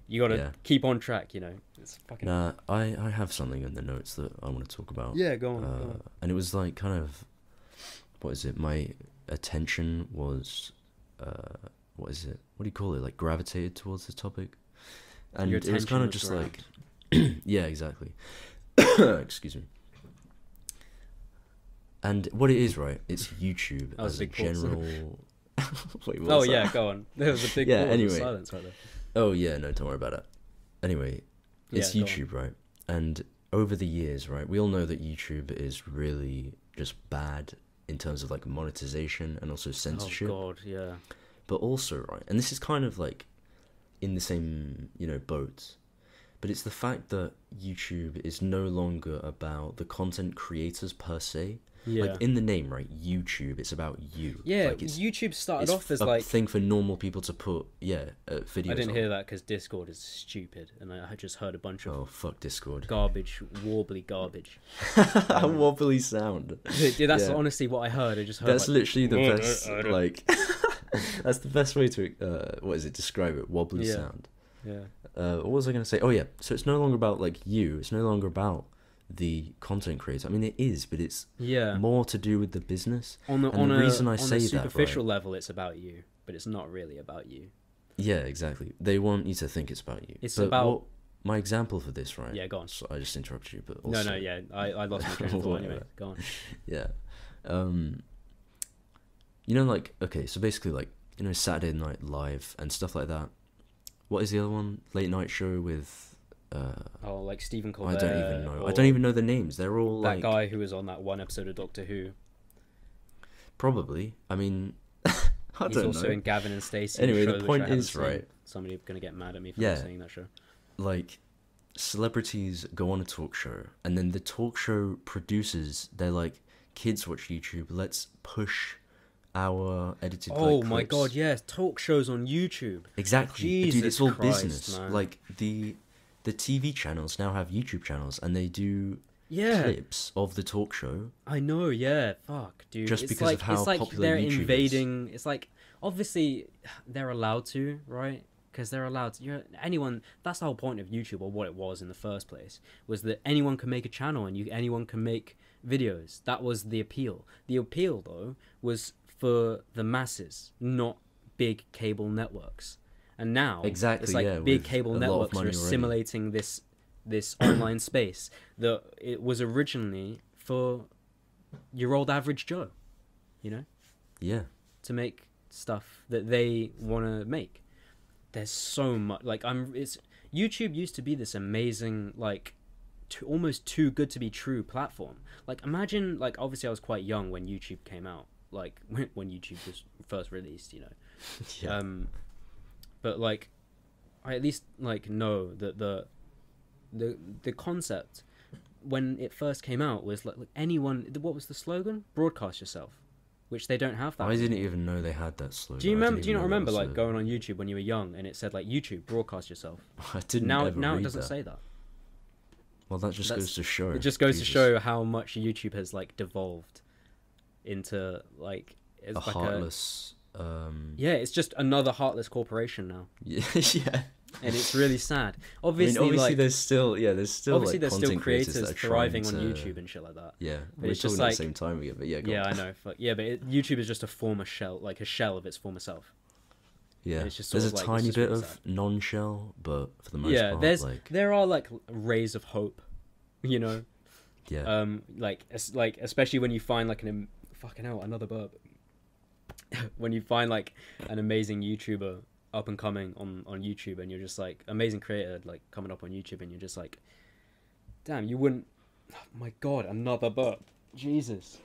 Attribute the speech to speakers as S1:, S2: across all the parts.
S1: You gotta
S2: Yeah.
S1: keep on track, you know. It's fucking...
S2: Nah, I have something in the notes that I want to talk about.
S1: Yeah, go on, go on.
S2: And it was like kind of, what is it? My attention was, what is it? What do you call it? Like gravitated towards this topic, and
S1: Your
S2: it was kind of
S1: attention
S2: just
S1: was
S2: like, yeah, exactly. Excuse me. And what it is, right? It's YouTube
S1: That was
S2: as
S1: a
S2: a
S1: big pause.
S2: general. Wait, what
S1: Oh
S2: was that?
S1: yeah, go on. There was a big
S2: Yeah,
S1: pause of
S2: anyway.
S1: silence right there.
S2: Oh yeah, no, don't worry about it. Anyway, it's
S1: Yeah, go on.
S2: YouTube, right? And over the years, right, we all know that YouTube is really just bad in terms of like monetization and also censorship.
S1: Oh god, yeah.
S2: But also, right, and this is kind of like in the same, you know, boat. But it's the fact that YouTube is no longer about the content creators per se.
S1: Yeah.
S2: Like in the name, right? YouTube, it's about you.
S1: Yeah,
S2: like
S1: YouTube started
S2: it's
S1: off as
S2: a
S1: like...
S2: thing for normal people to put, videos.
S1: I didn't
S2: on.
S1: hear that because Discord is stupid, and I just heard a bunch of
S2: Oh fuck Discord!
S1: garbage, warbly garbage.
S2: Wobbly sound.
S1: Dude, that's
S2: Yeah.
S1: honestly what I heard. I just heard
S2: That's
S1: like,
S2: literally the
S1: "Oh,
S2: best.
S1: I don't-"
S2: Like, that's the best way to describe it? Wobbly
S1: Yeah.
S2: sound.
S1: Yeah.
S2: What was I gonna say? Oh yeah. So it's no longer about like you. It's no longer about the content creator. I mean, it is, but it's
S1: Yeah.
S2: more to do with the business.
S1: On the
S2: And
S1: on
S2: the
S1: a
S2: reason I
S1: on
S2: say
S1: a
S2: that,
S1: superficial
S2: right?
S1: level, it's about you, but it's not really about you.
S2: Yeah, exactly. They want you to think it's about you.
S1: It's
S2: But
S1: about-
S2: what, my example for this, right?
S1: Yeah, go on.
S2: So I just interrupted you, but also,
S1: No, yeah, I lost my train of thought anyway.
S2: Whatever.
S1: Go on.
S2: Yeah. You know, like, okay, so basically, like, you know, Saturday Night Live and stuff like that. What is the other one? Late night show with.
S1: Oh, like Stephen Colbert.
S2: I don't even know. I
S1: or
S2: don't even know the names. They're all
S1: that
S2: like.
S1: guy who was on that one episode of Doctor Who.
S2: Probably. I mean, I
S1: He's
S2: don't
S1: also
S2: know.
S1: in Gavin and Stacey.
S2: Anyway,
S1: show,
S2: the
S1: which
S2: point
S1: I haven't
S2: is,
S1: seen.
S2: right.
S1: Somebody gonna get mad at me for
S2: Yeah.
S1: not saying that show.
S2: Like, celebrities go on a talk show, and then the talk show producers, they're like, kids watch YouTube, let's push our edited
S1: Oh
S2: like,
S1: my
S2: clips.
S1: god, yes, talk shows on YouTube.
S2: Exactly. Dude,
S1: Jesus
S2: it's all
S1: Christ,
S2: business.
S1: man.
S2: Like, the TV channels now have YouTube channels, and they do
S1: Yeah,
S2: clips of the talk show.
S1: I know. Yeah, fuck, dude.
S2: Just
S1: it's
S2: because
S1: like,
S2: of how
S1: it's like
S2: popular
S1: they're
S2: YouTube is.
S1: invading. It's like obviously they're allowed to, right? Because they're allowed to. Anyone. That's the whole point of YouTube, or what it was in the first place, was that anyone can make a channel and anyone can make videos. That was the appeal. The appeal, though, was for the masses, not big cable networks. And now,
S2: Exactly,
S1: it's like
S2: yeah,
S1: big
S2: with
S1: cable
S2: a lot of
S1: networks
S2: money
S1: are
S2: already.
S1: assimilating this online space that it was originally for your old average Joe, you know,
S2: Yeah.
S1: to make stuff that they want to make. There's so much YouTube used to be this amazing, like, almost too good to be true platform. Like, imagine, like, obviously I was quite young when YouTube came out, like when YouTube was first released, you know.
S2: Yeah.
S1: But like, I at least like know that the concept when it first came out was like anyone. What was the slogan? Broadcast yourself, which they don't have that.
S2: I didn't even know they had that slogan.
S1: Do you
S2: I
S1: remember?
S2: didn't
S1: Do you not
S2: even know
S1: remember
S2: that
S1: like
S2: was
S1: going on YouTube when you were young and it said like YouTube broadcast yourself?
S2: I didn't
S1: Now
S2: ever
S1: it
S2: read
S1: doesn't
S2: that.
S1: say that.
S2: Well, that just goes to show.
S1: It just goes
S2: Jesus.
S1: to show how much YouTube has like devolved into like it's
S2: a
S1: like
S2: heartless.
S1: yeah, it's just another heartless corporation now,
S2: Yeah. Yeah.
S1: and it's really sad. Obviously,
S2: obviously
S1: like
S2: there's still
S1: obviously
S2: like,
S1: there's still
S2: content creators
S1: creators
S2: that are
S1: thriving
S2: trying
S1: on
S2: to-
S1: YouTube and shit like that.
S2: Yeah,
S1: But
S2: we're
S1: it's just
S2: talking at
S1: like-
S2: the same time again, but yeah, go
S1: Yeah,
S2: on.
S1: I know. Yeah, but YouTube is just a former shell, like a shell of its former self.
S2: Yeah,
S1: it's just
S2: there's a
S1: sort of like-
S2: tiny
S1: it's just
S2: bit
S1: really
S2: of
S1: sad.
S2: non-shell, but for the most
S1: Yeah,
S2: part, like
S1: there are like rays of hope, you know.
S2: yeah,
S1: Like especially when you find like fucking hell, another burp. When you find like an amazing YouTuber up and coming on YouTube, and you're just like amazing creator like coming up on YouTube, and you're just like, damn, you wouldn't. Oh my god, another burp. Jesus,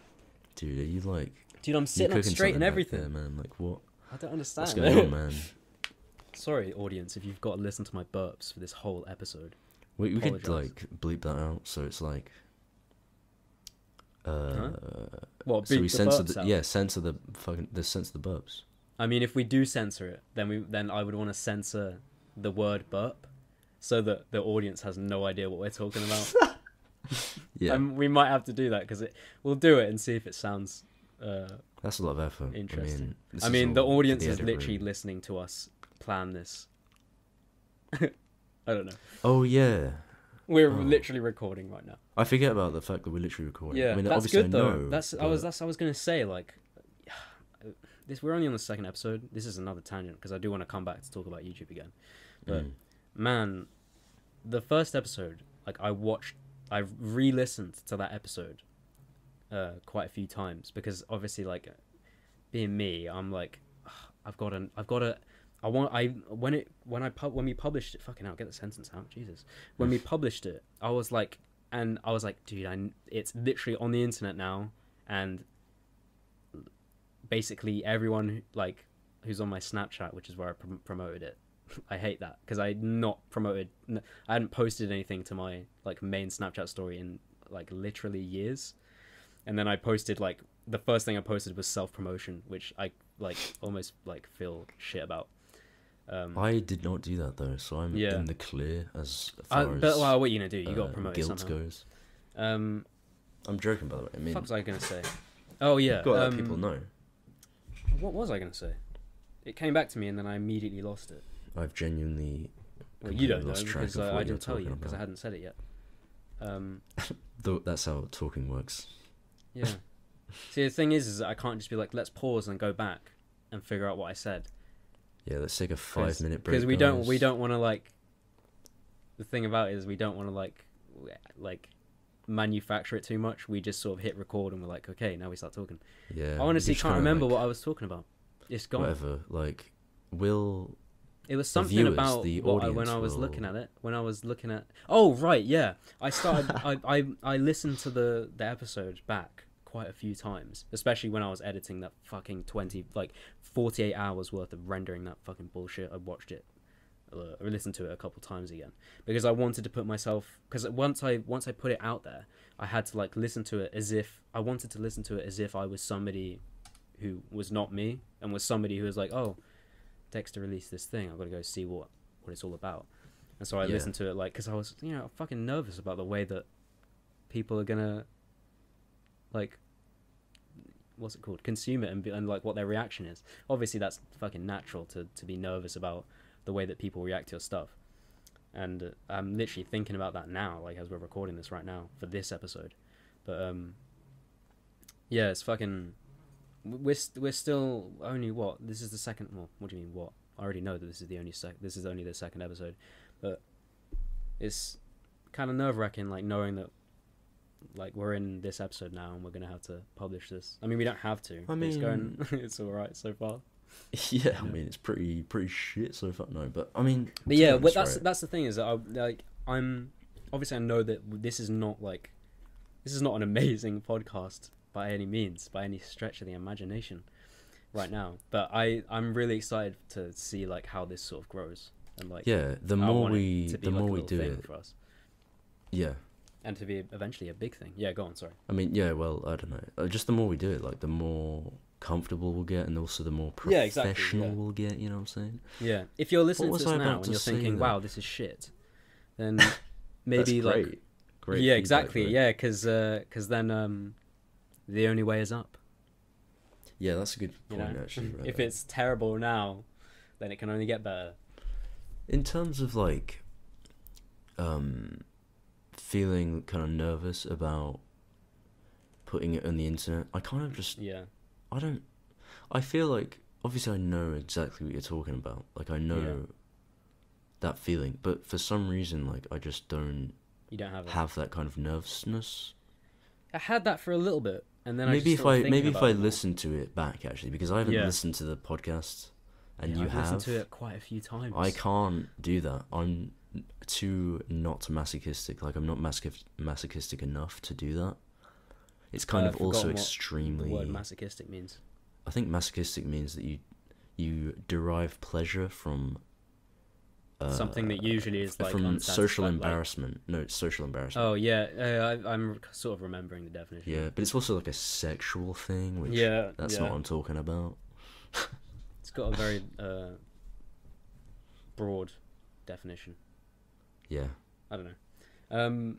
S2: dude, are you like?
S1: dude, I'm
S2: You
S1: sitting up
S2: cooking
S1: straight
S2: something
S1: and
S2: back
S1: everything.
S2: there, man. Like what?
S1: I don't understand.
S2: What's going on, man?
S1: Sorry, audience, if you've got to listen to my burps for this whole episode.
S2: We could
S1: Apologise.
S2: like bleep that out, so it's like.
S1: What?
S2: So
S1: beep
S2: we
S1: the
S2: censor
S1: burps
S2: the
S1: out?
S2: censor the censor the burps.
S1: I mean, if we do censor it, then I would want to censor the word burp, so that the audience has no idea what we're talking about.
S2: Yeah,
S1: We might have to do that because we'll do it and see if it sounds
S2: that's a lot of effort.
S1: interesting.
S2: this
S1: I
S2: is
S1: mean,
S2: all
S1: the
S2: for
S1: audience
S2: the
S1: is
S2: edit
S1: literally
S2: room.
S1: listening to us plan this. I don't know.
S2: Oh yeah.
S1: We're
S2: Oh.
S1: literally recording right now.
S2: I forget about the fact that we're literally recording.
S1: Yeah,
S2: I mean,
S1: that's
S2: obviously
S1: good
S2: I
S1: though.
S2: know,
S1: I was gonna say like, this. We're only on the second episode. This is another tangent because I do want to come back to talk about YouTube again. But man, the first episode, like I re-listened to that episode, quite a few times because obviously like, being me, I'm like, when we published it, fucking hell, get the sentence out, Jesus. When we published it, I was like, dude, it's literally on the internet now, and basically everyone like who's on my Snapchat, which is where I promoted it. I hate that because I hadn't posted anything to my like main Snapchat story in like literally years, and then I posted like the first thing I posted was self-promotion, which I like almost like feel shit about.
S2: I did not do that though, so I'm in the clear as far as.
S1: But well, what are you gonna do? You got to promote
S2: guilt
S1: it somehow.
S2: goes. I'm joking, by the way. I mean,
S1: what was I gonna say? Oh yeah,
S2: you've got to let people know.
S1: What was I gonna say? It came back to me and then I immediately lost it.
S2: I've genuinely.
S1: Well, you don't know
S2: lost track
S1: because
S2: of what
S1: I
S2: you're
S1: didn't tell you
S2: talking
S1: because I
S2: about.
S1: hadn't said it yet.
S2: That's how talking works.
S1: Yeah. See, the thing is that I can't just be like, let's pause and go back and figure out what I said.
S2: Yeah, let's take a 5-minute break.
S1: Because we don't want to like. The thing about it is we don't want to like manufacture it too much. We just sort of hit record and we're like, okay, now we start talking.
S2: Yeah.
S1: I honestly can't remember what I was talking about. It's gone.
S2: Whatever. Like,
S1: it was something
S2: viewers,
S1: about
S2: the
S1: when I was looking at it. When I was looking at. Oh right, yeah. I started. I listened to the episode back quite a few times, especially when I was editing that fucking 48 hours worth of rendering that fucking bullshit. I watched it. I listened to it a couple times again because I wanted to put myself. Because once I put it out there, I had to like listen to it as if I wanted to listen to it as if I was somebody who was not me and was somebody who was like, oh, Dexter released this thing, I've got to go see what it's all about. And so I listened to it like, because I was fucking nervous about the way that people are gonna like, what's it called, consume it and like what their reaction is. Obviously that's fucking natural to be nervous about the way that people react to your stuff, and I'm literally thinking about that now, like as we're recording this right now for this episode. But yeah, it's fucking. We're still only what? This is the second. Well, what do you mean what? I already know that this is the only This is only the second episode, but it's kind of nerve-wracking, like knowing that, like we're in this episode now and we're gonna have to publish this. I mean, we don't have to.
S2: I mean,
S1: it's going. It's all right so far.
S2: Yeah, I mean, it's pretty shit so far. No, but I mean.
S1: But yeah,
S2: honest,
S1: that's the thing is that I'm obviously I know that this is not an amazing podcast by any means, by any stretch of the imagination right now, but I'm really excited to see like how this sort of grows, and like
S2: the more we do it
S1: for us, and to be eventually a big thing. Go on, sorry.
S2: I mean, well, I don't know, just the more we do it, like the more comfortable we'll get, and also the more professional we'll get, you know what I'm saying?
S1: If you're listening to this now and you're thinking, wow, this is shit, then maybe
S2: great
S1: exactly,
S2: right?
S1: Because then the only way is up.
S2: Yeah, that's a good point, actually. Right
S1: if it's terrible now, then it can only get better.
S2: In terms of like, feeling kind of nervous about putting it on the internet, I kind of just I feel like obviously I know exactly what you're talking about. Like I know that feeling, but for some reason, like I just don't. You don't have that kind of nervousness.
S1: I had that for a little bit. And then
S2: maybe if I listen to it back, actually, because I haven't listened to the podcast, and you have listened
S1: to it quite a few times.
S2: I can't do that. I'm too not masochistic. Like I'm not masochistic enough to do that. It's kind of also extremely.
S1: What the word masochistic means.
S2: I think masochistic means that you derive pleasure from.
S1: Something that usually is like
S2: from social embarrassment. No, it's social embarrassment.
S1: Oh yeah, I'm sort of remembering the definition.
S2: Yeah, but it's also like a sexual thing, which that's not what I'm talking about.
S1: It's got a very broad definition.
S2: Yeah.
S1: I don't know.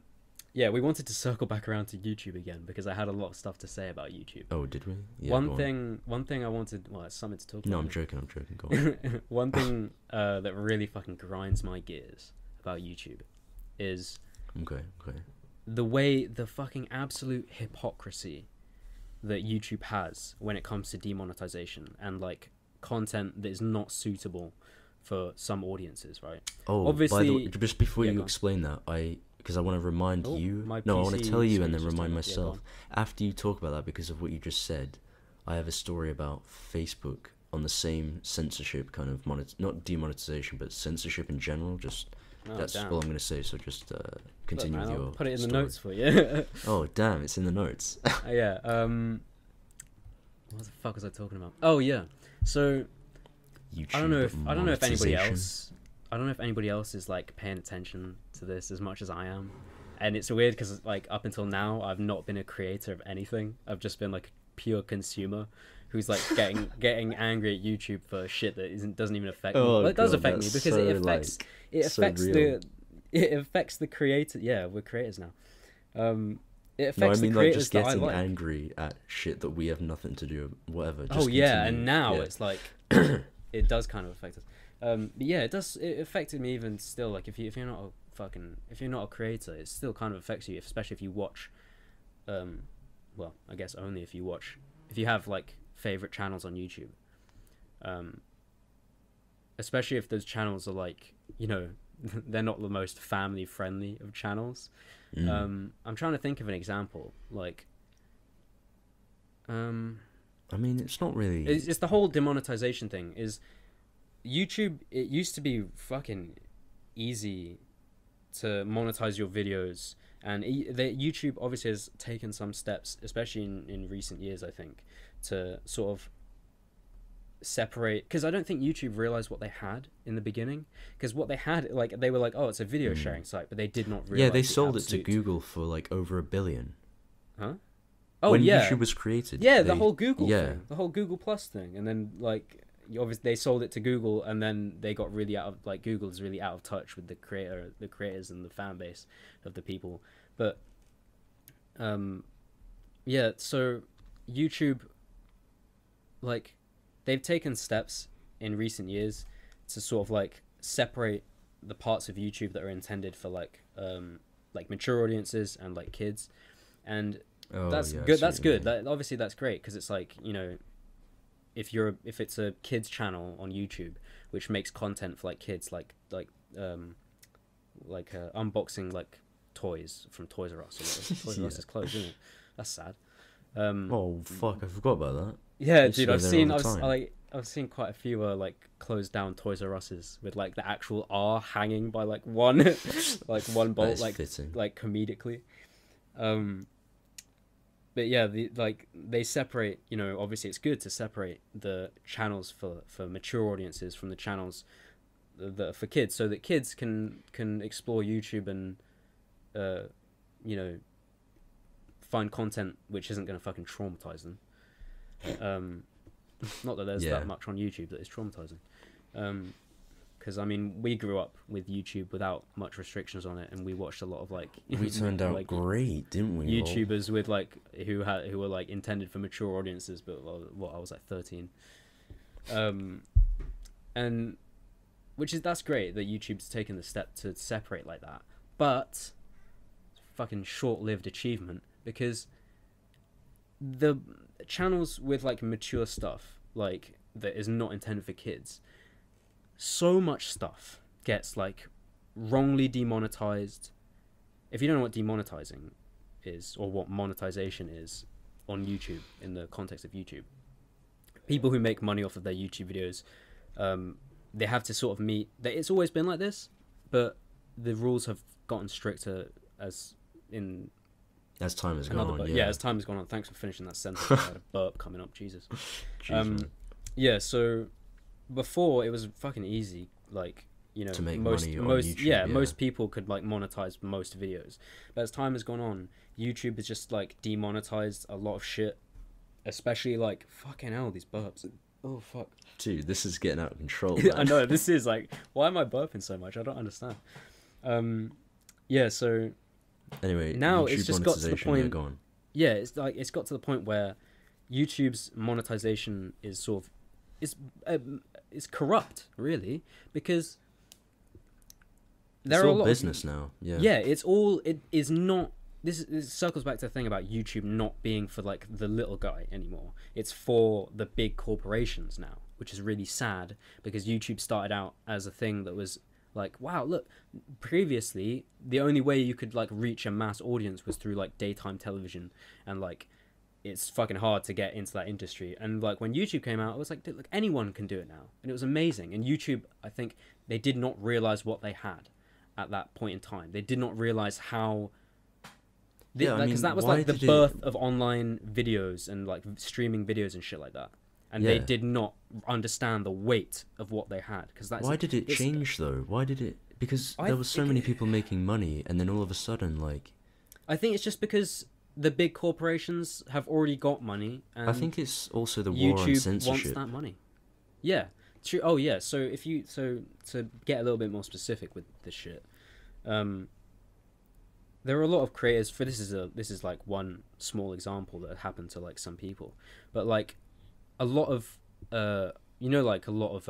S1: Yeah, we wanted to circle back around to YouTube again because I had a lot of stuff to say about YouTube.
S2: Oh, did we? Yeah,
S1: one thing I wanted. Well, it's something to talk about.
S2: No, I'm joking. Go on.
S1: One thing that really fucking grinds my gears about YouTube is
S2: okay.
S1: the fucking absolute hypocrisy that YouTube has when it comes to demonetization and like content that is not suitable for some audiences, right?
S2: Oh,
S1: obviously,
S2: by the way, just before you explain that, because I want to remind you. No, I want to tell you and then remind myself after you talk about that, because of what you just said. I have a story about Facebook on the same censorship kind of not demonetization, but censorship in general. Just that's all I'm going to say. So just continue with your.
S1: I'll put it in
S2: story.
S1: the notes for you.
S2: Oh damn! It's in the notes.
S1: Yeah. What the fuck was I talking about? Oh yeah. So
S2: YouTube
S1: I don't know if anybody else is like paying attention to this as much as I am, and it's weird because like up until now I've not been a creator of anything. I've just been like a pure consumer who's like getting angry at YouTube for shit that doesn't even affect me. Well, it does affect me because it affects the creator. Yeah, we're creators now. It affects the creators
S2: like just getting angry at shit that we have nothing to do, whatever. Just
S1: and now it's like it does kind of affect us. But yeah, it does. It affected me even still. Like if you're not a creator, it still kind of affects you, especially if you watch. Well, I guess only if you have like favorite channels on YouTube. Especially if those channels are like, you know, they're not the most family friendly of channels. I'm trying to think of an example. Like, I
S2: mean, it's not really.
S1: It's the whole demonetization thing. Is YouTube? It used to be fucking easy to monetize your videos, and YouTube obviously has taken some steps, especially in recent years, I think, to sort of separate, because I don't think YouTube realized what they had in the beginning, because what they had, like, they were like, oh, it's a video sharing site, but they did not realize
S2: they sold it to Google for like over $1 billion.
S1: Oh,
S2: when YouTube was created,
S1: the whole Google thing, the whole Google Plus thing, and then like obviously they sold it to Google, and then they got really out of, like, Google's really out of touch with the creators and the fan base of the people. But so YouTube, like, they've taken steps in recent years to sort of like separate the parts of YouTube that are intended for like mature audiences and like kids, and that's good. That's good. That obviously that's great, because it's like, you know, if it's a kids channel on YouTube which makes content for like kids, like unboxing like toys from Toys R Us. Toys R Us is closed, isn't it? That's sad.
S2: Oh fuck! I forgot about that.
S1: Yeah, dude, I've seen quite a few like closed down Toys R Us's with like the actual R hanging by like one one bolt, like
S2: fitting.
S1: Like comedically. But yeah, they separate. You know, obviously it's good to separate the channels for mature audiences from the channels that are for kids, so that kids can explore YouTube and you know, find content which isn't going to fucking traumatize them. Not that there's that much on YouTube that is traumatizing, because I mean, we grew up with YouTube without much restrictions on it, and we watched a lot of like
S2: we turned out like, great, didn't we?
S1: YouTubers with like who were like intended for mature audiences, but I was like 13, and that's great that YouTube's taken the step to separate like that, but fucking short-lived achievement, because the channels with like mature stuff, like, that is not intended for kids, so much stuff gets like wrongly demonetized. If you don't know what demonetizing is or what monetization is on YouTube, in the context of YouTube, people who make money off of their YouTube videos, they have to sort of meet that. It's always been like this, but the rules have gotten stricter as
S2: time has gone on.
S1: As time has gone on. Thanks for finishing that sentence. I had a burp coming up. Jesus. So before it was fucking easy, like, you know,
S2: to make money on YouTube,
S1: most people could like monetize most videos, but as time has gone on, YouTube has just like demonetized a lot of shit, especially like, fucking hell, these burps. Oh fuck,
S2: dude, this is getting out of control.
S1: I know, this is like, why am I burping so much? I don't understand. So
S2: anyway,
S1: now
S2: YouTube
S1: it's just got to the point.
S2: It's
S1: got to the point where YouTube's monetization is sort of is corrupt, really, because
S2: It's all business now. Yeah.
S1: Yeah, it is not. This circles back to the thing about YouTube not being for like the little guy anymore. It's for the big corporations now, which is really sad because YouTube started out as a thing that was like, wow, look, previously the only way you could like reach a mass audience was through like daytime television, and like it's fucking hard to get into that industry. And like when YouTube came out, it was like, look, anyone can do it now, and it was amazing. And YouTube, I think they did not realize what they had at that point in time. They did not realize how. Because that was like the birth of online videos and like streaming videos and shit like that, and they did not understand the weight of what they had.
S2: Why did it change though? Why did it? Because there were so many people making money, and then all of a sudden, like,
S1: I think it's just because the big corporations have already got money, and
S2: I think it's also the war on censorship.
S1: YouTube wants that money. Yeah, true. Oh yeah. So to get a little bit more specific with this shit, there are a lot of creators. This is like one small example that happened to like some people, but like a lot of like a lot of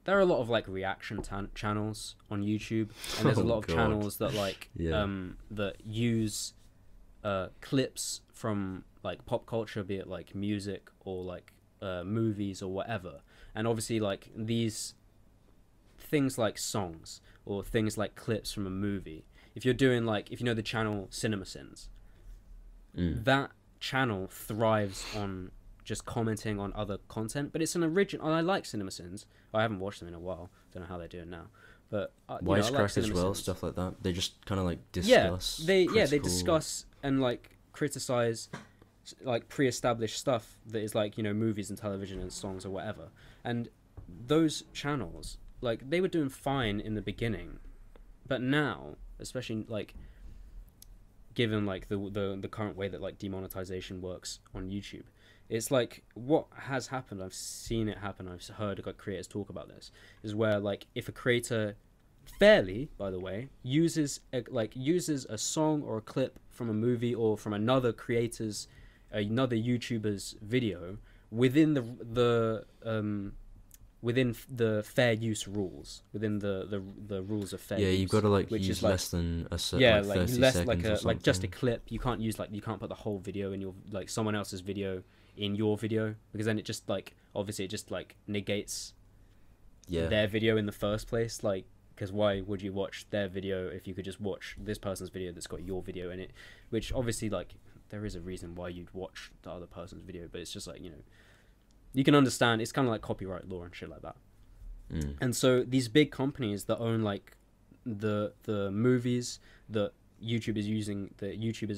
S1: there are a lot of like reaction channels on YouTube, and there's a lot of channels that like that use clips from like pop culture, be it like music or like movies or whatever, and obviously like these things like songs or things like clips from a movie. If you're doing like, if you know the channel CinemaSins, that channel thrives on just commenting on other content, but it's an original. I like CinemaSins. I haven't watched them in a while. Don't know how they're doing now, but
S2: Wisecrack as well, stuff like that. They just kind of like discuss.
S1: They discuss and like criticize like pre-established stuff that is like, you know, movies and television and songs or whatever. And those channels, like, they were doing fine in the beginning, but now, especially like given like the current way that like demonetization works on YouTube, it's like what has happened, I've seen it happen, I've heard like creators talk about this, is where like if a creator fairly, by the way, uses a song or a clip from a movie or from another YouTuber's video within the fair use rules, within the rules of fair use.
S2: Yeah, you've got to like use less than a certain 30
S1: less
S2: seconds or something.
S1: like just a clip. You can't put the whole video in your, like, someone else's video in your video, because then it just like obviously it just like negates their video in the first place. Like, because why would you watch their video if you could just watch this person's video that's got your video in it? Which obviously, like, there is a reason why you'd watch the other person's video, but it's just like, you know, you can understand it's kind of like copyright law and shit like that. And so these big companies that own like the movies that YouTubers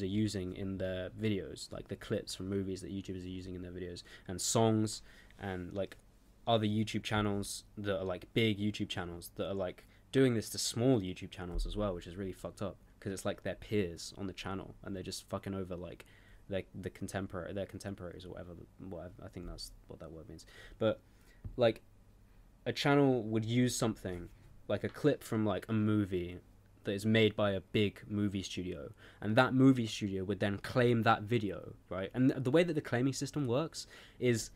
S1: are using in their videos, like the clips from movies that YouTubers are using in their videos, and songs, and like other YouTube channels that are like big YouTube channels that are like doing this to small YouTube channels as well, which is really fucked up, because it's like their peers on the channel and they're just fucking over like their contemporaries or whatever. I think that's what that word means. But like a channel would use something like a clip from like a movie that is made by a big movie studio, and that movie studio would then claim that video, right? And the way that the claiming system works is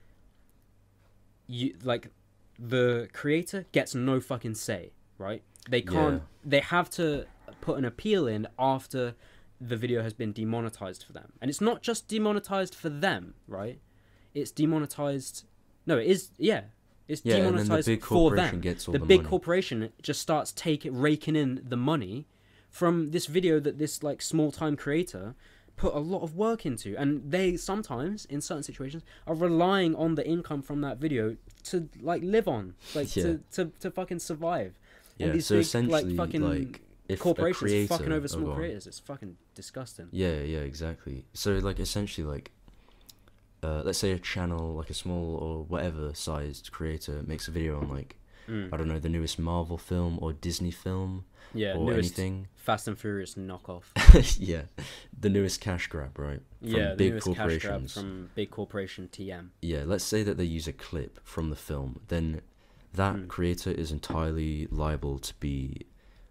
S1: the creator gets no fucking say, right? They can't. They have to put an appeal in after the video has been demonetized for them. And it's not just demonetized for them, right? It's demonetized. No, it is. Yeah, it's demonetized for them. The big corporation just starts raking in the money from this video that this like small time creator put a lot of work into, and they sometimes in certain situations are relying on the income from that video to like live on, like to fucking survive.
S2: Yeah,
S1: and these
S2: so
S1: big,
S2: essentially,
S1: like, fucking
S2: like, if
S1: corporations fucking over small creators, it's fucking disgusting.
S2: Yeah, exactly. So like essentially, like let's say a channel, like a small or whatever sized creator makes a video on like I don't know, the newest Marvel film or Disney film, or anything.
S1: Fast and Furious knockoff.
S2: Yeah, the newest cash grab, right?
S1: From big corporations. Cash grab from big corporation TM.
S2: Yeah, let's say that they use a clip from the film, then that creator is entirely liable to be,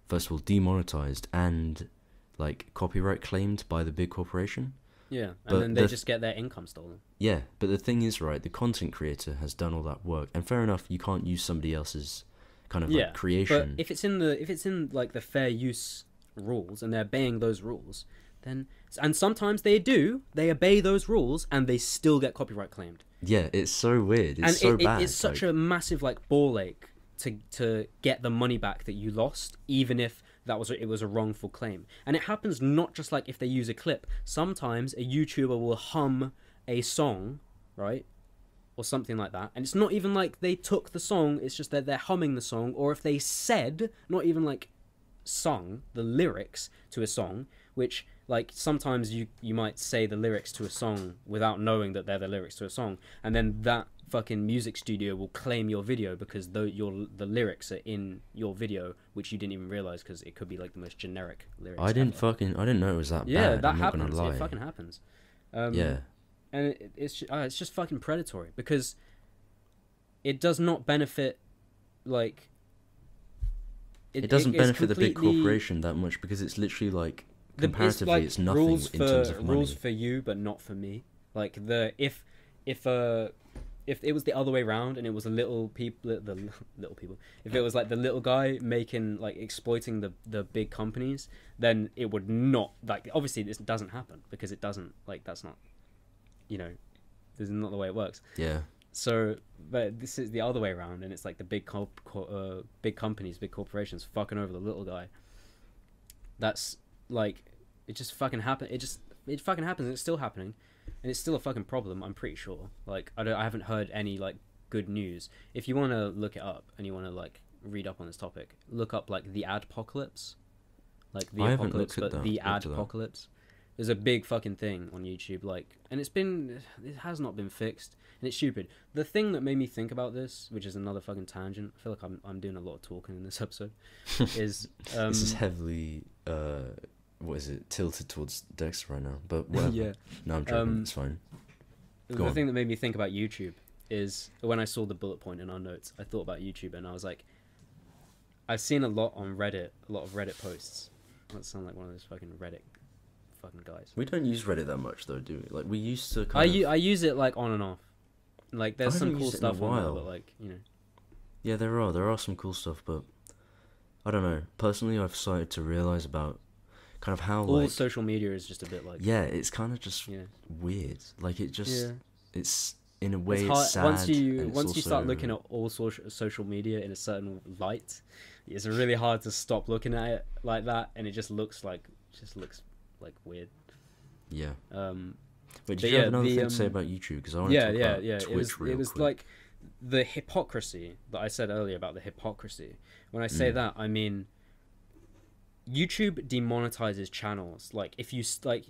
S2: first of all, demonetized and like copyright claimed by the big corporation.
S1: Yeah, and then they just get their income stolen.
S2: Yeah, but the thing is, right, the content creator has done all that work, and fair enough, you can't use somebody else's kind of like creation.
S1: But if it's in like the fair use rules and they're obeying those rules, then, and sometimes they obey those rules and they still get copyright claimed.
S2: Yeah, it's so weird. It's so bad.
S1: It's such a massive like ball ache to get the money back that you lost, even if it was a wrongful claim. And it happens not just like if they use a clip. Sometimes a YouTuber will hum a song, right? Or something like that. And it's not even like they took the song, it's just that they're humming the song. Or if they said, not even like sung, the lyrics to a song, which like sometimes you might say the lyrics to a song without knowing that they're the lyrics to a song. And then that fucking music studio will claim your video because the lyrics are in your video, which you didn't even realize because it could be like the most generic lyrics.
S2: I didn't know it was that bad.
S1: Yeah, that
S2: I'm not
S1: happens.
S2: gonna lie.
S1: It fucking happens.
S2: Yeah.
S1: And it's just fucking predatory because it does not benefit, like...
S2: It doesn't benefit the big corporation that much because it's literally like, comparatively, it's nothing in terms of money.
S1: Rules for you, but not for me. Like, if it was the other way around and it was the little people, if it was like the little guy making, like, exploiting the big companies, then it would not, like, obviously this doesn't happen because it doesn't, like, that's not, you know, this is not the way it works.
S2: Yeah.
S1: So, but this is the other way around, and it's like the big companies, big corporations fucking over the little guy. That's like, it just fucking happen. It fucking happens, and it's still happening, and it's still a fucking problem. I'm pretty sure. Like, I haven't heard any like good news. If you want to look it up and you want to like read up on this topic, look up like the ADPOCALYPSE, like the apocalypse, but the ADPOCALYPSE. There's a big fucking thing on YouTube, like, and it has not been fixed, and it's stupid. The thing that made me think about this, which is another fucking tangent, I feel like I'm doing a lot of talking in this episode, is...
S2: this is heavily, what is it, tilted towards Dexter right now, but whatever. Yeah. No, I'm joking, it's fine.
S1: The thing that made me think about YouTube is, when I saw the bullet point in our notes, I thought about YouTube, and I was like, I've seen a lot on Reddit, a lot of Reddit posts. That sound like one of those fucking Reddit fucking guys.
S2: We don't use Reddit that much though, do we? Like, we used to
S1: I use it like on and off. Like, there's some cool stuff on there, but like, you know.
S2: Yeah, there are some cool stuff, but I don't know. Personally, I've started to realize about kind of how
S1: all social media is just a bit like...
S2: Yeah, it's kind of just weird. Like, it just... Yeah. It's, in a way,
S1: it's
S2: sad.
S1: Once you start looking at all social media in a certain light, it's really hard to stop looking at it like that, and it just looks like weird.
S2: Yeah. But did you have another thing to say about YouTube? Because I want to talk about Twitch real quick. It was
S1: like the hypocrisy that I said earlier about the hypocrisy. When I say that, I mean YouTube demonetizes channels. Like, if you like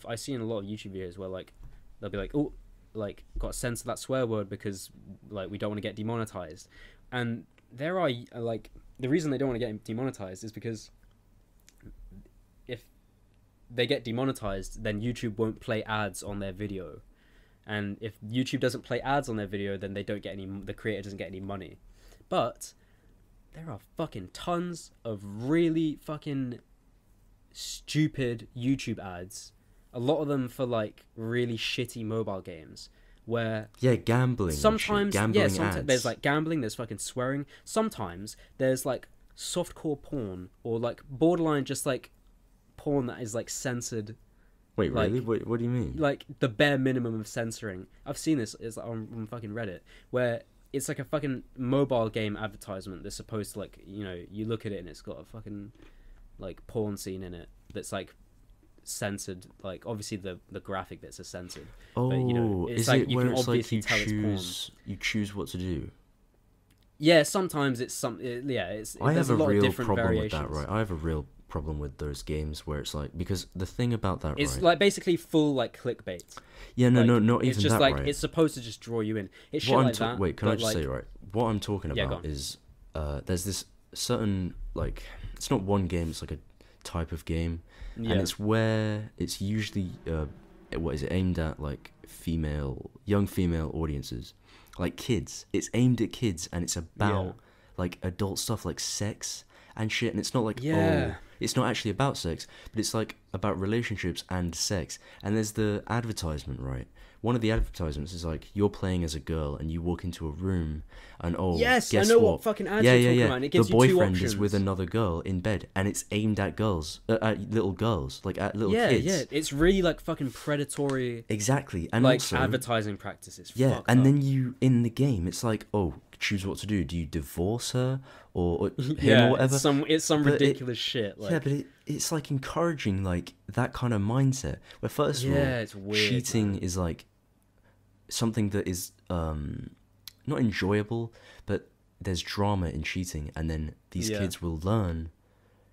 S1: I see in a lot of YouTube videos where like they'll be like, oh, like, got to censor that swear word because like we don't want to get demonetized. And there are like, the reason they don't want to get demonetized is because if they get demonetized, then YouTube won't play ads on their video, and if YouTube doesn't play ads on their video, then the creator doesn't get any money. But there are fucking tons of really fucking stupid YouTube ads, a lot of them for like really shitty mobile games, where
S2: gambling ads.
S1: There's like gambling, there's fucking swearing, sometimes there's like softcore porn, or like borderline just like porn that is like censored.
S2: Wait, like, really? What do you mean?
S1: Like the bare minimum of censoring. I've seen this is on fucking Reddit, where it's like a fucking mobile game advertisement that's supposed to, like, you know, you look at it and it's got a fucking like porn scene in it that's like censored. Like, obviously the graphic bits are censored.
S2: Oh,
S1: but, you know, it's
S2: is
S1: like
S2: it
S1: you
S2: where
S1: can
S2: it's
S1: obviously
S2: like
S1: tell it's porn.
S2: you choose what to do?
S1: Yeah, sometimes it's
S2: I have a
S1: lot
S2: real
S1: of different
S2: problem
S1: variations.
S2: with that, right? I have a real problem with those games where it's like, because the thing about that,
S1: it's
S2: right?
S1: like basically full like clickbait.
S2: Yeah, no,
S1: like,
S2: no, not even
S1: it's just
S2: that,
S1: like
S2: right?
S1: it's supposed to just draw you in. It's shit
S2: what
S1: like that.
S2: Wait, can I just
S1: like,
S2: say, right? What I'm talking about is there's this certain, like, it's not one game, it's like a type of game, and it's where it's usually what is it aimed at, like young female audiences, like kids. It's aimed at kids, and it's about like adult stuff, like sex and shit. And it's not like it's not actually about sex, but it's like about relationships and sex. And there's the advertisement, right, one of the advertisements is like, you're playing as a girl and you walk into a room and
S1: yes,
S2: guess
S1: I know
S2: what?
S1: what fucking ad you're talking about. And it gives
S2: the
S1: you two
S2: boyfriend
S1: options.
S2: is with another girl in bed, and it's aimed at girls, at little girls, like at little kids.
S1: Yeah, it's really like fucking predatory.
S2: Exactly, and
S1: like
S2: also
S1: advertising practices.
S2: Yeah, and then you in the game, it's like, oh, choose what to do. Do you divorce her or him or whatever?
S1: It's some ridiculous shit. Like,
S2: yeah, but it's like encouraging like that kind of mindset. Where first of all,
S1: it's weird,
S2: cheating is like something that is not enjoyable, but there's drama in cheating, and then these kids will learn,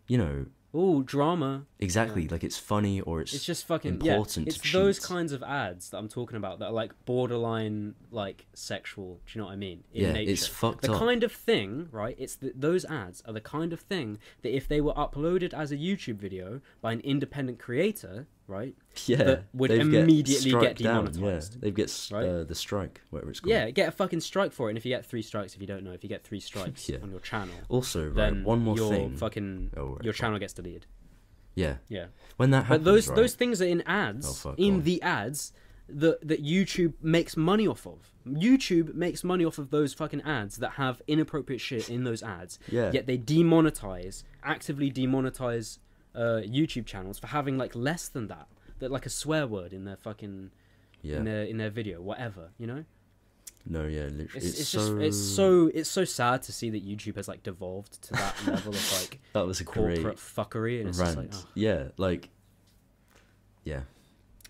S2: you know.
S1: Oh, drama.
S2: Exactly, like it's funny or it's
S1: just fucking
S2: important.
S1: It's
S2: to cheat.
S1: those kinds of ads that I'm talking about that are like borderline like sexual. Do you know what I mean? In nature.
S2: It's fucked
S1: up.
S2: The
S1: kind of thing, right? Those ads are the kind of thing that if they were uploaded as a YouTube video by an independent creator, right?
S2: Yeah,
S1: that would immediately get demonetized.
S2: They'd get the strike, whatever it's called.
S1: Yeah, get a fucking strike for it. And if you get 3 strikes, if you don't know, if you get 3 strikes on your channel,
S2: also
S1: then
S2: one more
S1: your
S2: thing,
S1: fucking your channel gets deleted.
S2: Yeah.
S1: Yeah.
S2: When that happens,
S1: but those things are in ads. The ads that YouTube makes money off of. YouTube makes money off of those fucking ads that have inappropriate shit in those ads.
S2: Yeah.
S1: Yet they actively demonetize YouTube channels for having like less than that like a swear word in their fucking in their video, whatever, you know.
S2: No, yeah, literally.
S1: It's so sad to see that YouTube has like devolved to that level of like
S2: that was a
S1: corporate
S2: great
S1: fuckery, and it's
S2: rant.
S1: just like,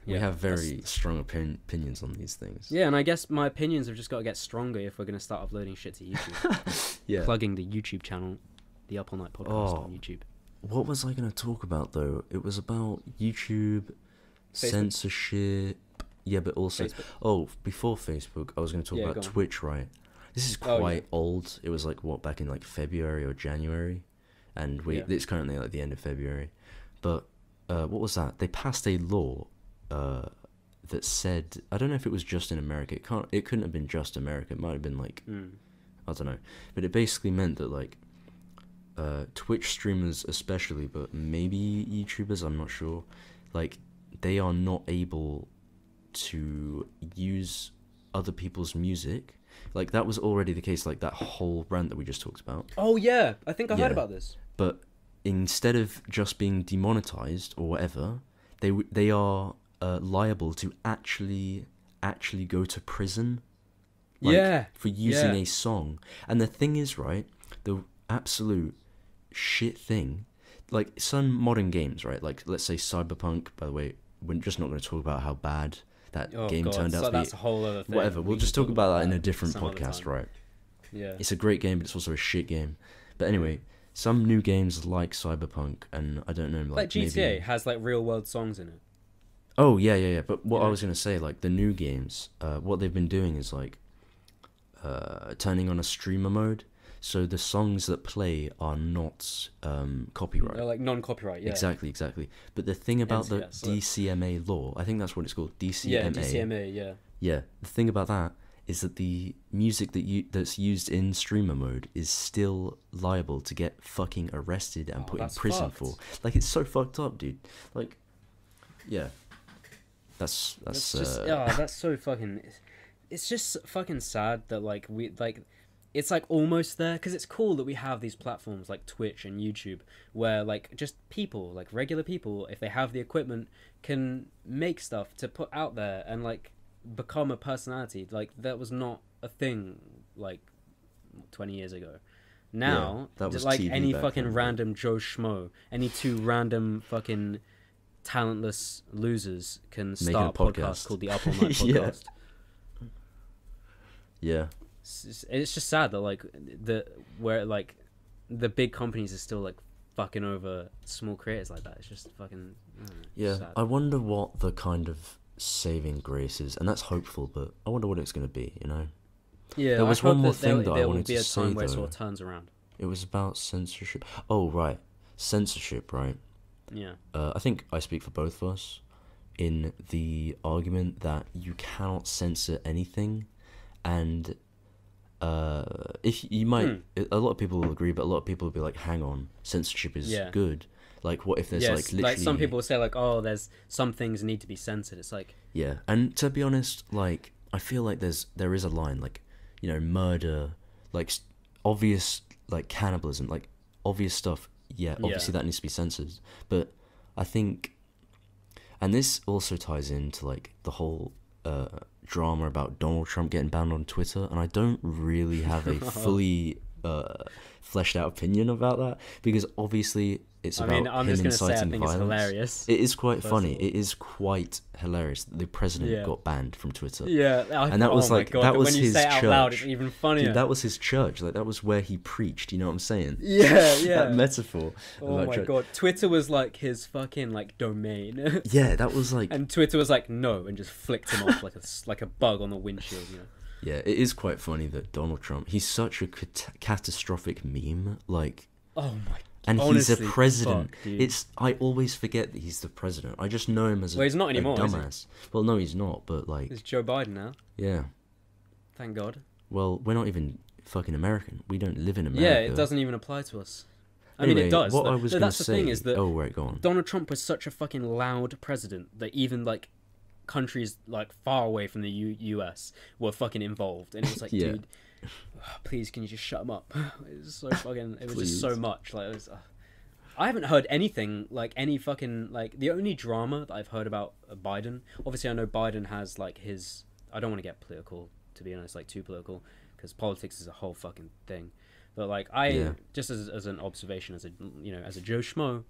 S2: we have very strong opinions on these things.
S1: Yeah, and I guess my opinions have just got to get stronger if we're gonna start uploading shit to YouTube. Plugging the YouTube channel, the Up All Night podcast on YouTube.
S2: What was I gonna talk about though? It was about YouTube, censorship. Yeah, but also before Facebook, I was going to talk about Twitch, right? This is quite old. It was like back in like February or January, and it's currently like the end of February. But what was that? They passed a law that said, I don't know if it was just in America. It couldn't have been just America. It might have been like I don't know. But it basically meant that like Twitch streamers especially, but maybe YouTubers, I'm not sure. Like they are not able to use other people's music. Like that was already the case, like that whole rant that we just talked about.
S1: Oh yeah, I think I heard about this.
S2: But instead of just being demonetized or whatever, they are liable to actually go to prison. Like, for using a song. And the thing is, right, the absolute shit thing, like some modern games, right, like let's say Cyberpunk, by the way, we're just not going to talk about how bad that game turned out to be.
S1: That's a whole other thing.
S2: Whatever, we'll just talk about that in a different podcast, right?
S1: Yeah.
S2: It's a great game, but it's also a shit game. But anyway, some new games like Cyberpunk, and I don't know, like
S1: GTA
S2: maybe
S1: has like real world songs in it.
S2: Oh yeah. But what I was gonna say, like the new games, what they've been doing is like turning on a streamer mode, so the songs that play are not copyright.
S1: They're like non-copyright. Yeah.
S2: Exactly. But the thing about the DCMA law, I think that's what it's called, DCMA.
S1: Yeah, DCMA. Yeah.
S2: Yeah, the thing about that is that the music that's used in streamer mode is still liable to get fucking arrested and put in prison for. Like, it's so fucked up, dude. Like, yeah. That's
S1: just that's so fucking. It's just fucking sad that like it's like almost there, because it's cool that we have these platforms like Twitch and YouTube where like just people, like regular people, if they have the equipment, can make stuff to put out there and like become a personality. Like that was not a thing like 20 years ago. Now, just like TV any fucking then, random Joe Schmo, any 2 random fucking talentless losers can start a podcast called the Up All Night podcast.
S2: Yeah.
S1: It's just sad that like the big companies are still like fucking over small creators like that. It's just fucking sad.
S2: I wonder what the kind of saving grace is, and that's hopeful, but I wonder what it's going to be, you know.
S1: Yeah,
S2: there was one more thing that I wanted to say,
S1: there will be a time where it sort of turns around.
S2: It was about censorship. Oh right, censorship, right?
S1: Yeah.
S2: I think I speak for both of us in the argument that you cannot censor anything, and if you might, a lot of people will agree, but a lot of people will be like, "Hang on, censorship is good." Like, what if there's
S1: yes,
S2: like literally
S1: like some people say like, oh, there's some things need to be censored. It's like,
S2: yeah, and to be honest, like I feel like there is a line, like, you know, murder, like obvious, like cannibalism, like obvious stuff. Yeah, obviously that needs to be censored. But I think, and this also ties into like the whole drama about Donald Trump getting banned on Twitter, and I don't really have a fully fleshed out opinion about that, because obviously it's about
S1: I'm
S2: him
S1: just gonna say I
S2: inciting
S1: think
S2: violence.
S1: it's hilarious.
S2: It is quite funny. It is quite hilarious. The president got banned from Twitter.
S1: Yeah,
S2: and that was like that was
S1: when you
S2: his
S1: say it
S2: church.
S1: out loud, it's even funnier.
S2: Dude, that was his church. Like that was where he preached. You know what I'm saying?
S1: Yeah.
S2: That metaphor.
S1: Oh my god, Twitter was like his fucking like domain.
S2: Yeah, that was like.
S1: And Twitter was like no, and just flicked him off like a bug on the windshield. You know.
S2: Yeah, it is quite funny that Donald Trump. He's such a catastrophic meme. Like.
S1: Oh my.
S2: And
S1: honestly,
S2: he's a president.
S1: Fuck,
S2: I always forget that he's the president. I just know him as
S1: he's not anymore,
S2: dumbass.
S1: is he?
S2: Well, no, he's not. But like,
S1: it's Joe Biden now.
S2: Yeah.
S1: Thank God.
S2: Well, we're not even fucking American. We don't live in America.
S1: Yeah, it doesn't even apply to us.
S2: Anyway,
S1: I mean, it does.
S2: What I was
S1: that's the
S2: say,
S1: thing is that
S2: right, go on.
S1: Donald Trump was such a fucking loud president that even like countries like far away from the US were fucking involved, and it was like, dude, please, can you just shut him up? It was so fucking. It was just so much. Like, it was. I haven't heard anything like any fucking like the only drama that I've heard about Biden. Obviously, I know Biden has like his. I don't want to get political, to be honest, like too political, because politics is a whole fucking thing. But like just as an observation, as a Joe Schmo,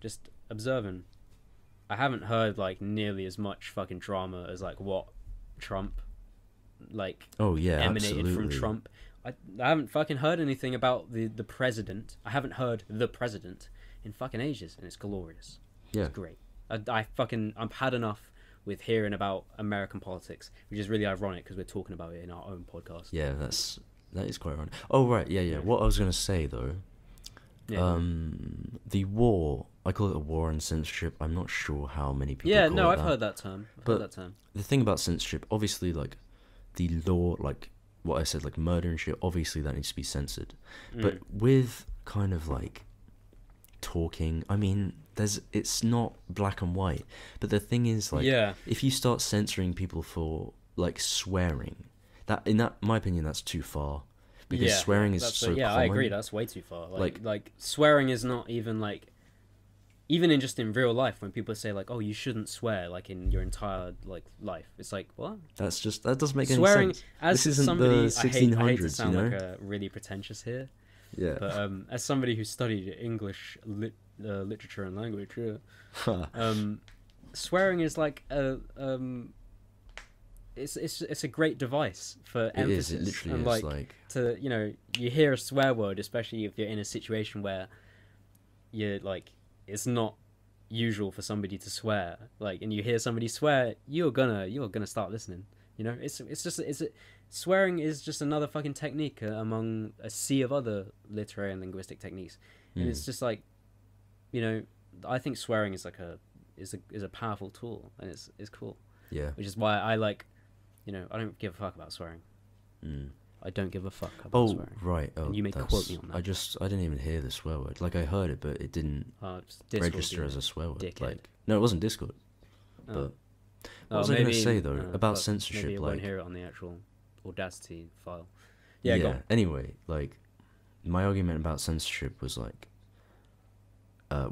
S1: just observing. I haven't heard like nearly as much fucking drama as like what Trump like emanated from Trump. I haven't fucking heard anything about the president. I haven't heard the president in fucking ages, and it's glorious. It's great. I've had enough with hearing about American politics, which is really ironic because we're talking about it in our own podcast.
S2: Yeah, that is quite ironic. Oh right, yeah. What I was gonna say though, the war. I call it a war on censorship. I'm not sure how many people.
S1: Yeah, no, I've heard that term.
S2: The thing about censorship, obviously, like the law, like what I said, like murder and shit. Obviously, that needs to be censored. But with kind of like talking, I mean, it's not black and white. But the thing is, like, if you start censoring people for like swearing, my opinion, that's too far. Because swearing is so common.
S1: I agree. That's way too far. Like swearing is not even like. Even in real life, when people say like, "Oh, you shouldn't swear," like in your entire like life, it's like, what?
S2: That doesn't make any
S1: swearing,
S2: sense.
S1: As
S2: this isn't
S1: somebody,
S2: the 1600s,
S1: I hate to sound
S2: you know?
S1: like really pretentious here.
S2: Yeah.
S1: But as somebody who studied English literature and language, swearing is like it's a great device for emphasis.
S2: It literally
S1: and
S2: is.
S1: Like to you hear a swear word, especially if you're in a situation where you're like. It's not usual for somebody to swear, like, and you hear somebody swear, you're gonna start listening. You know, swearing is just another fucking technique among a sea of other literary and linguistic techniques, and it's just like, I think swearing is like is a powerful tool, and it's cool.
S2: Yeah.
S1: Which is why I like, I don't give a fuck about swearing. I don't give a fuck about swearing.
S2: Right. Oh,
S1: and you may quote me on that.
S2: I didn't even hear the swear word. Like, I heard it, but it didn't register as a swear word.
S1: Dickhead.
S2: Like, no, it wasn't Discord. But what was I going to say, though, about censorship?
S1: Maybe you won't hear it on the actual Audacity file. Yeah, go on.
S2: Anyway, like, my argument about censorship was, like,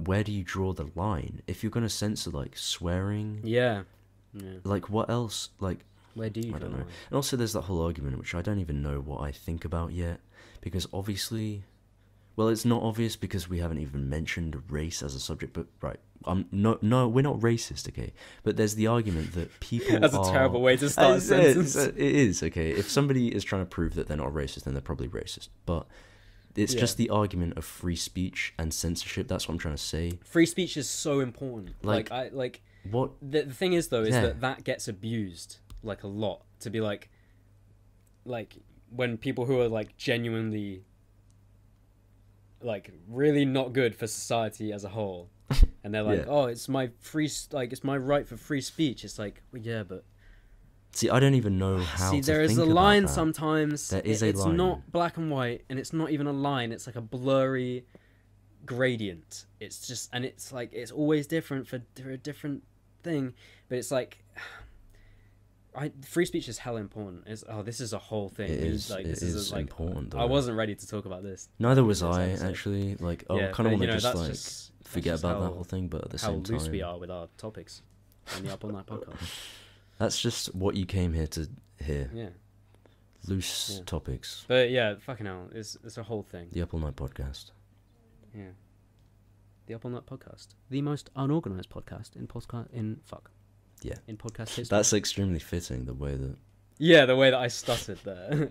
S2: where do you draw the line? If you're going to censor, like, swearing...
S1: Yeah.
S2: Like, what else? Like...
S1: Where do you?
S2: I don't know. And also, there's that whole argument, which I don't even know what I think about yet, because obviously, well, it's not obvious because we haven't even mentioned race as a subject. But right, no, we're not racist, okay? But there's the argument that people.
S1: That's a terrible way to start a sentence.
S2: It is, okay. If somebody is trying to prove that they're not racist, then they're probably racist. But it's just the argument of free speech and censorship. That's what I'm trying to say.
S1: Free speech is so important. What the thing is though is that gets abused. Like a lot, to be like when people who are like genuinely like really not good for society as a whole, and they're like, oh, it's my right for free speech. It's like, well, yeah, but
S2: see, I don't even know how. See,
S1: there is a line sometimes.
S2: There is a line.
S1: It's not black and white, and it's not even a line. It's like a blurry gradient. It's just, and it's like it's always different for a different thing. But it's like, free speech is hella important. This is a whole thing.
S2: It is.
S1: Like,
S2: it is like, important. Though.
S1: I wasn't ready to talk about this.
S2: Neither was I actually. Like, I kind of want to just like forget about that whole thing, but at the same time,
S1: how loose we are with our topics on the Up All Night podcast.
S2: That's just what you came here to hear.
S1: Yeah.
S2: Loose topics.
S1: But yeah, fucking hell, it's a whole thing.
S2: The Up All Night podcast.
S1: Yeah. The Up All Night podcast, the most unorganized podcast in
S2: Yeah.
S1: In podcast history.
S2: That's extremely fitting, the way that...
S1: Yeah, the way that I stuttered there.